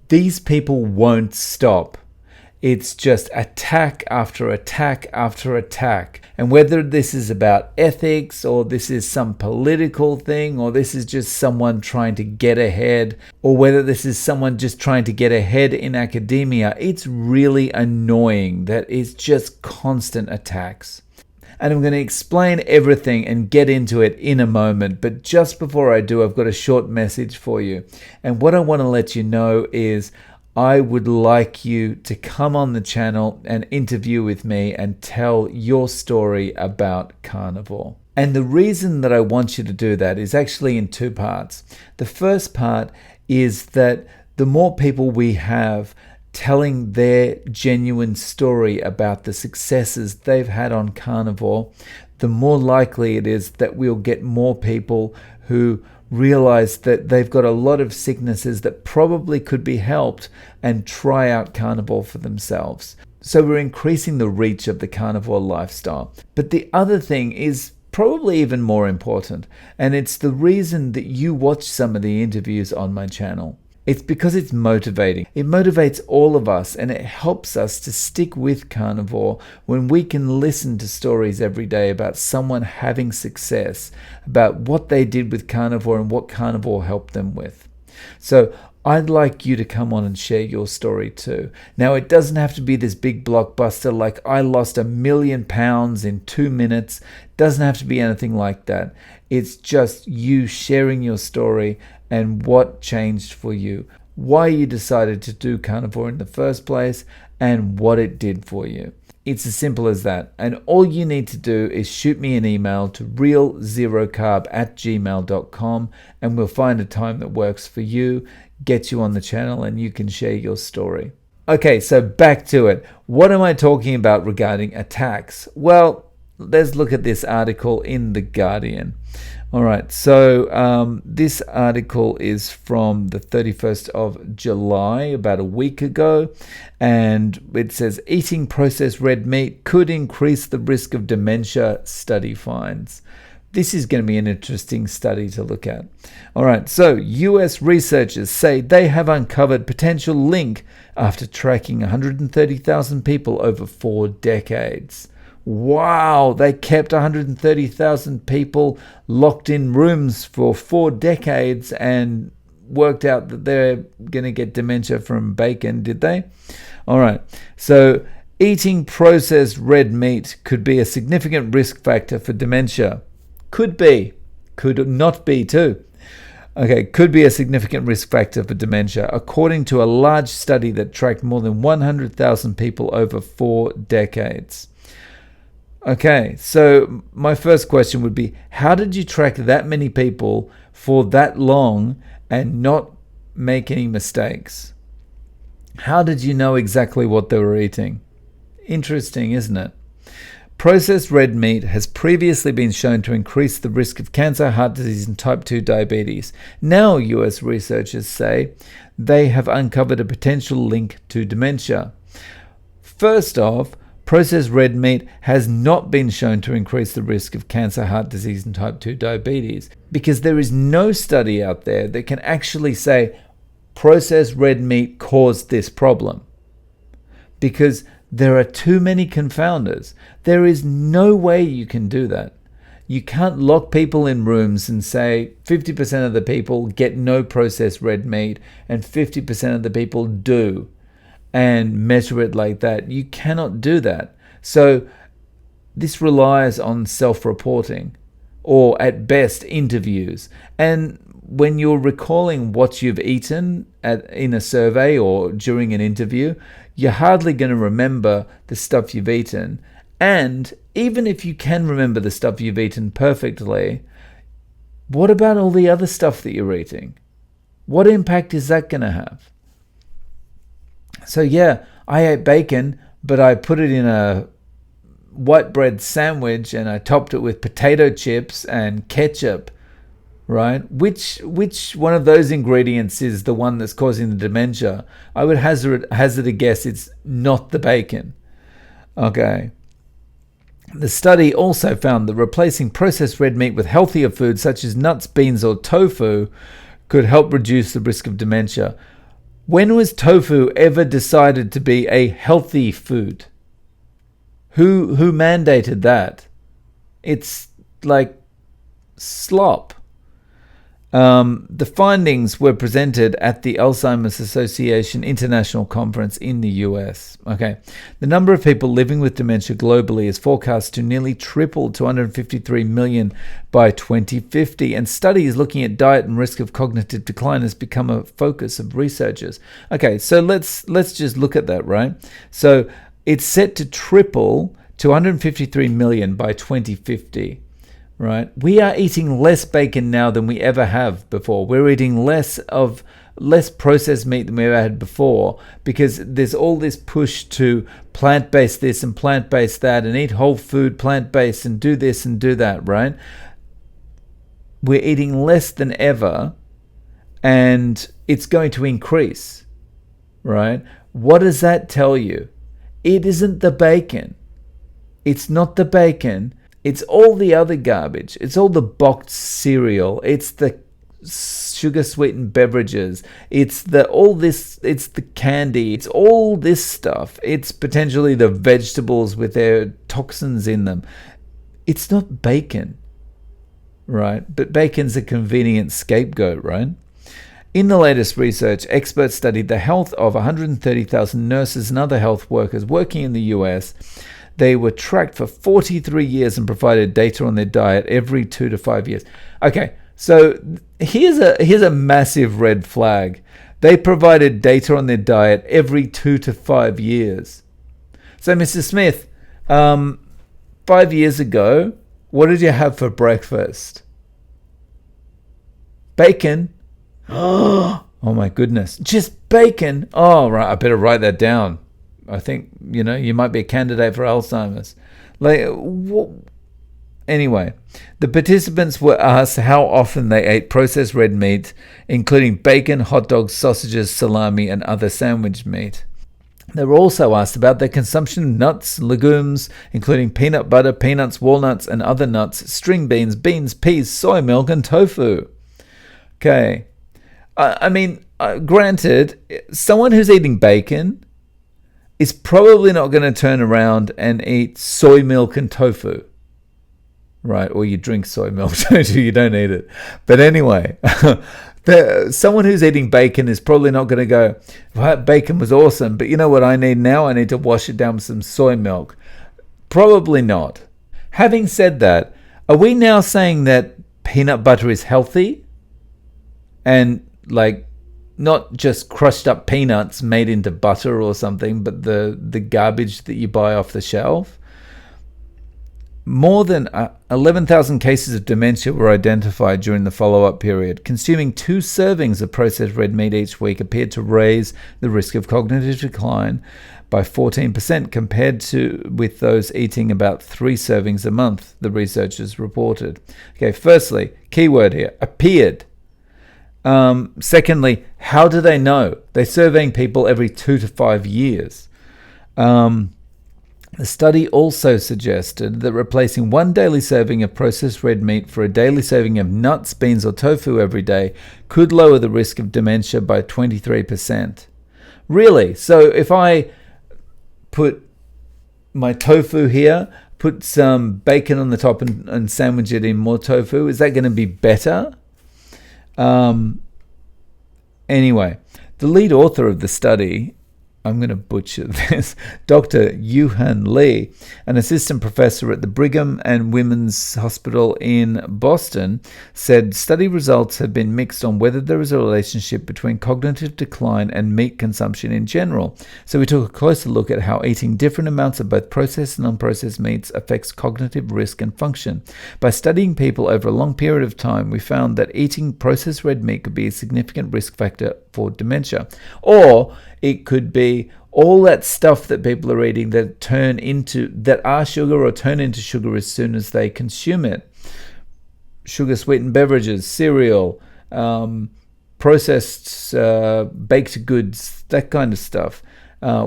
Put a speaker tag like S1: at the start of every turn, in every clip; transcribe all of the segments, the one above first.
S1: These people won't stop. It's just attack after attack after attack. And whether this is about ethics, or this is some political thing, or this is just someone trying to get ahead, or whether this is someone just trying to get ahead in academia, it's really annoying that it's just constant attacks. And I'm going to explain everything and get into it in a moment. But just before I do, I've got a short message for you. And what I want to let you know is I would like you to come on the channel and interview with me and tell your story about carnivore. And the reason that I want you to do that is actually in two parts. The first part is that the more people we have telling their genuine story about the successes they've had on carnivore, the more likely it is that we'll get more people who realize that they've got a lot of sicknesses that probably could be helped and try out carnivore for themselves. So we're increasing the reach of the carnivore lifestyle. But the other thing is probably even more important, and it's the reason that you watch some of the interviews on my channel. It's because it's motivating. It motivates all of us, and it helps us to stick with carnivore when we can listen to stories every day about someone having success, about what they did with carnivore and what carnivore helped them with. So I'd like you to come on and share your story too. Now, it doesn't have to be this big blockbuster like I lost 1 million pounds in 2 minutes. It doesn't have to be anything like that. It's just you sharing your story and what changed for you, why you decided to do carnivore in the first place, and what it did for you. It's as simple as that. And all you need to do is shoot me an email to realzerocarb@gmail.com, and we'll find a time that works for you, get you on the channel, and you can share your story. Okay, so back to it. What am I talking about regarding attacks? Well, let's look at this article in The Guardian. All right, so this article is from the 31st of July, about a week ago, and it says, eating processed red meat could increase the risk of dementia, study finds. This is going to be an interesting study to look at. All right, so US researchers say they have uncovered potential link after tracking 130,000 people over 4 decades. Wow, they kept 130,000 people locked in rooms for 4 decades and worked out that they're going to get dementia from bacon, did they? All right, so eating processed red meat could be a significant risk factor for dementia. Could be, could not be too. Okay, could be a significant risk factor for dementia, according to a large study that tracked more than 100,000 people over 4 decades. Okay, so my first question would be, how did you track that many people for that long and not make any mistakes? How did you know exactly what they were eating? Interesting, isn't it? Processed red meat has previously been shown to increase the risk of cancer, heart disease, and type 2 diabetes. Now, US researchers say they have uncovered a potential link to dementia. First off, processed red meat has not been shown to increase the risk of cancer, heart disease, and type 2 diabetes, because there is no study out there that can actually say processed red meat caused this problem, because there are too many confounders. There is no way you can do that. You can't lock people in rooms and say 50% of the people get no processed red meat and 50% of the people do, and measure it like that. You cannot do that. So this relies on self-reporting, or at best interviews. And when you're recalling what you've eaten in a survey or during an interview, you're hardly going to remember the stuff you've eaten. And even if you can remember the stuff you've eaten perfectly, what about all the other stuff that you're eating? What impact is that going to have? So yeah, I ate bacon, but I put it in a white bread sandwich and I topped it with potato chips and ketchup, right? Which one of those ingredients is the one that's causing the dementia? I would hazard a guess it's not the bacon. Okay. The study also found that replacing processed red meat with healthier foods such as nuts, beans, or tofu could help reduce the risk of dementia. When was tofu ever decided to be a healthy food? Who mandated that? It's like slop. The findings were presented at the Alzheimer's Association International Conference in the US. Okay, the number of people living with dementia globally is forecast to nearly triple to 153 million by 2050, and studies looking at diet and risk of cognitive decline has become a focus of researchers. Okay, so let's just look at that, right? So it's set to triple to 153 million by 2050. Right, we are eating less bacon now than we ever have before. We're eating less processed meat than we ever had before, because there's all this push to plant-based this and plant-based that, and eat whole food, plant-based, and do this and do that. Right, we're eating less than ever, and it's going to increase. Right, what does that tell you? It isn't the bacon. It's not the bacon. It's all the other garbage. It's all the boxed cereal. It's the sugar-sweetened beverages. It's the candy. It's all this stuff. It's potentially the vegetables with their toxins in them. It's not bacon, right? But bacon's a convenient scapegoat, right? In the latest research, experts studied the health of 130,000 nurses and other health workers working in the US. They were tracked for 43 years and provided data on their diet every 2 to 5 years. Okay, so here's a massive red flag. They provided data on their diet every 2 to 5 years. So, Mr. Smith, 5 years ago, what did you have for breakfast? Bacon. Oh my goodness. Just bacon. Oh, right. I better write that down. I think, you might be a candidate for Alzheimer's. Anyway, the participants were asked how often they ate processed red meat, including bacon, hot dogs, sausages, salami, and other sandwich meat. They were also asked about their consumption of nuts, legumes, including peanut butter, peanuts, walnuts, and other nuts, string beans, peas, soy milk, and tofu. Okay. Granted, someone who's eating bacon is probably not going to turn around and eat soy milk and tofu, right? Or you drink soy milk, don't you? You don't eat it. But anyway, someone who's eating bacon is probably not going to go, well, bacon was awesome, but you know what I need now? I need to wash it down with some soy milk. Probably not. Having said that, are we now saying that peanut butter is healthy? And not just crushed up peanuts made into butter or something, but the garbage that you buy off the shelf? More than 11,000 cases of dementia were identified during the follow-up period. Consuming 2 servings of processed red meat each week appeared to raise the risk of cognitive decline by 14% compared with those eating about 3 servings a month, the researchers reported. Okay, firstly, keyword here, appeared. Secondly, how do they know? They're surveying people every 2 to 5 years. The study also suggested that replacing 1 daily serving of processed red meat for a daily serving of nuts, beans, or tofu every day could lower the risk of dementia by 23%. Really? So if I put my tofu here, put some bacon on the top and sandwich it in more tofu, is that going to be better? Anyway, the lead author of the study, I'm going to butcher this, Dr. Yuhan Lee, an assistant professor at the Brigham and Women's Hospital in Boston, said study results have been mixed on whether there is a relationship between cognitive decline and meat consumption in general. So we took a closer look at how eating different amounts of both processed and unprocessed meats affects cognitive risk and function. By studying people over a long period of time, we found that eating processed red meat could be a significant risk factor for dementia. Or it could be all that stuff that people are eating that are sugar or turn into sugar as soon as they consume it. Sugar sweetened beverages, cereal, processed baked goods, that kind of stuff,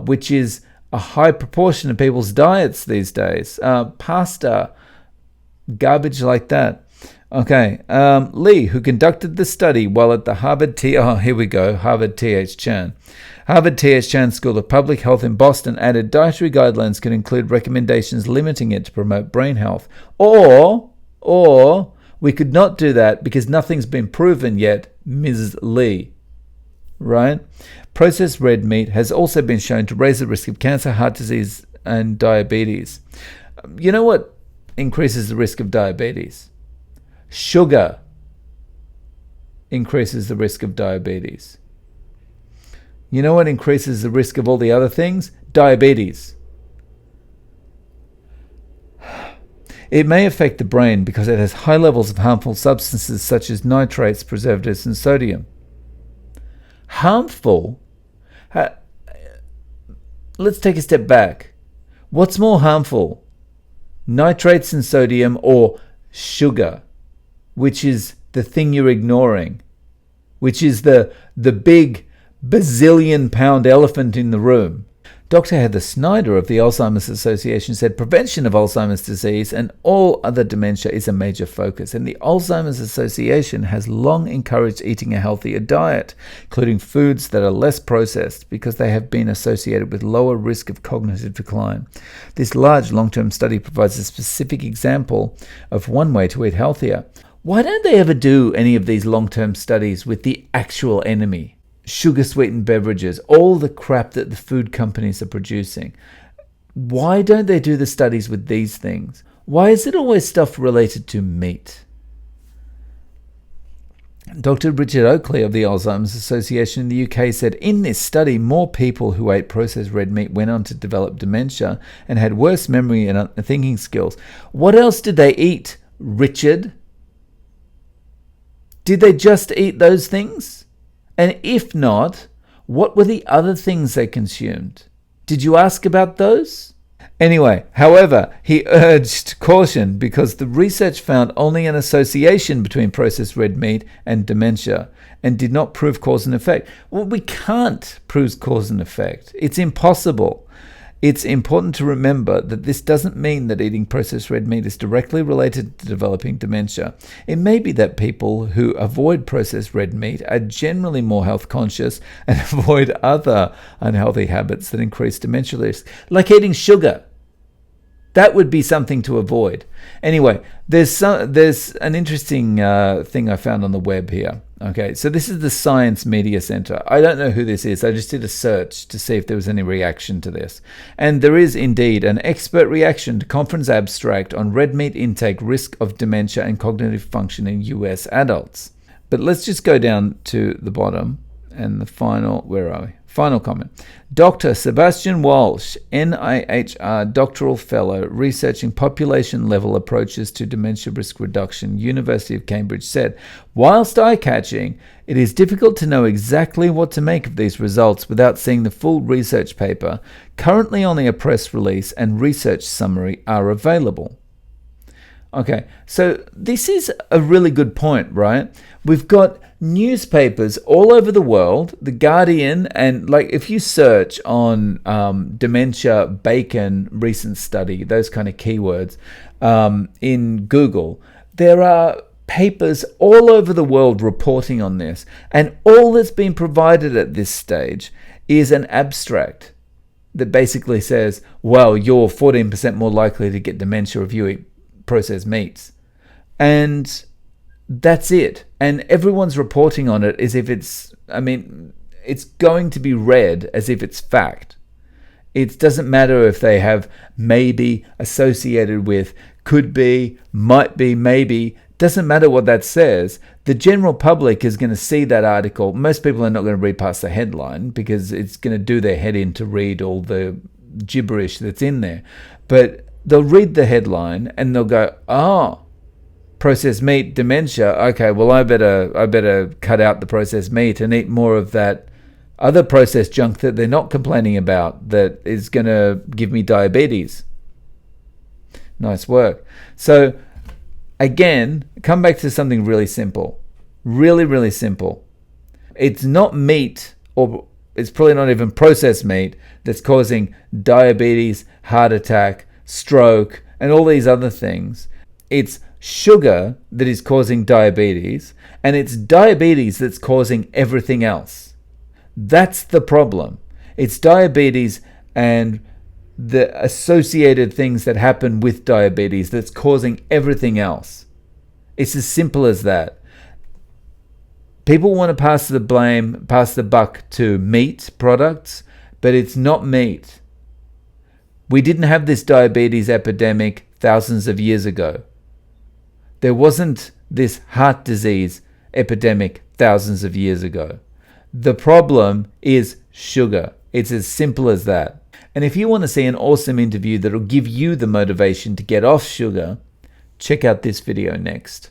S1: which is a high proportion of people's diets these days. Pasta, garbage like that. Okay, Lee, who conducted the study while at the Harvard here we go, Harvard T.H. Chan. Harvard T.H. Chan School of Public Health in Boston added dietary guidelines could include recommendations limiting it to promote brain health. Or we could not do that because nothing's been proven yet, Ms. Lee. Right? Processed red meat has also been shown to raise the risk of cancer, heart disease, and diabetes. You know what increases the risk of diabetes? Sugar increases the risk of diabetes. You know what increases the risk of all the other things? Diabetes. It may affect the brain because it has high levels of harmful substances such as nitrates, preservatives, and sodium. Harmful? Let's take a step back. What's more harmful? Nitrates and sodium or sugar, which is the thing you're ignoring, which is the big bazillion-pound elephant in the room. Dr. Heather Snyder of the Alzheimer's Association said prevention of Alzheimer's disease and all other dementia is a major focus, and the Alzheimer's Association has long encouraged eating a healthier diet, including foods that are less processed because they have been associated with lower risk of cognitive decline. This large long-term study provides a specific example of one way to eat healthier. Why don't they ever do any of these long-term studies with the actual enemy? Sugar-sweetened beverages, all the crap that the food companies are producing. Why don't they do the studies with these things? Why is it always stuff related to meat? Dr. Richard Oakley of the Alzheimer's Association in the UK said, in this study, more people who ate processed red meat went on to develop dementia and had worse memory and thinking skills. What else did they eat, Richard? Did they just eat those things? And if not, what were the other things they consumed? Did you ask about those? Anyway, however, he urged caution because the research found only an association between processed red meat and dementia and did not prove cause and effect. Well, we can't prove cause and effect. It's impossible. It's important to remember that this doesn't mean that eating processed red meat is directly related to developing dementia. It may be that people who avoid processed red meat are generally more health conscious and avoid other unhealthy habits that increase dementia risk, like eating sugar. That would be something to avoid. Anyway, there's an interesting thing I found on the web here. Okay, so this is the Science Media Center. I don't know who this is. I just did a search to see if there was any reaction to this. And there is indeed an expert reaction to conference abstract on red meat intake, risk of dementia and cognitive function in US adults. But let's just go down to the bottom and the final, where are we? Final comment. Dr. Sebastian Walsh, NIHR doctoral fellow researching population-level approaches to dementia risk reduction, University of Cambridge, said, whilst eye-catching, it is difficult to know exactly what to make of these results without seeing the full research paper. Currently only a press release and research summary are available. Okay, so this is a really good point, right? We've got newspapers all over the world, The Guardian, and like if you search on dementia, bacon, recent study, those kind of keywords in Google, there are papers all over the world reporting on this. And all that's been provided at this stage is an abstract that basically says, well, you're 14% more likely to get dementia if you eat processed meats. And that's it. And everyone's reporting on it as if it's going to be read as if it's fact. It doesn't matter if they have maybe associated with, could be, might be, maybe. Doesn't matter what that says. The general public is going to see that article. Most people are not going to read past the headline because it's going to do their head in to read all the gibberish that's in there. But they'll read the headline and they'll go, oh, processed meat, dementia. Okay, well, I better cut out the processed meat and eat more of that other processed junk that they're not complaining about that is going to give me diabetes. Nice work. So again, come back to something really simple. Really, really simple. It's not meat, or it's probably not even processed meat, that's causing diabetes, heart attack, stroke, and all these other things. It's sugar that is causing diabetes, and it's diabetes that's causing everything else. That's the problem. It's diabetes and the associated things that happen with diabetes that's causing everything else. It's as simple as that. People want to pass the buck to meat products, but it's not meat. We didn't have this diabetes epidemic thousands of years ago. There wasn't this heart disease epidemic thousands of years ago. The problem is sugar. It's as simple as that. And if you want to see an awesome interview that'll give you the motivation to get off sugar, check out this video next.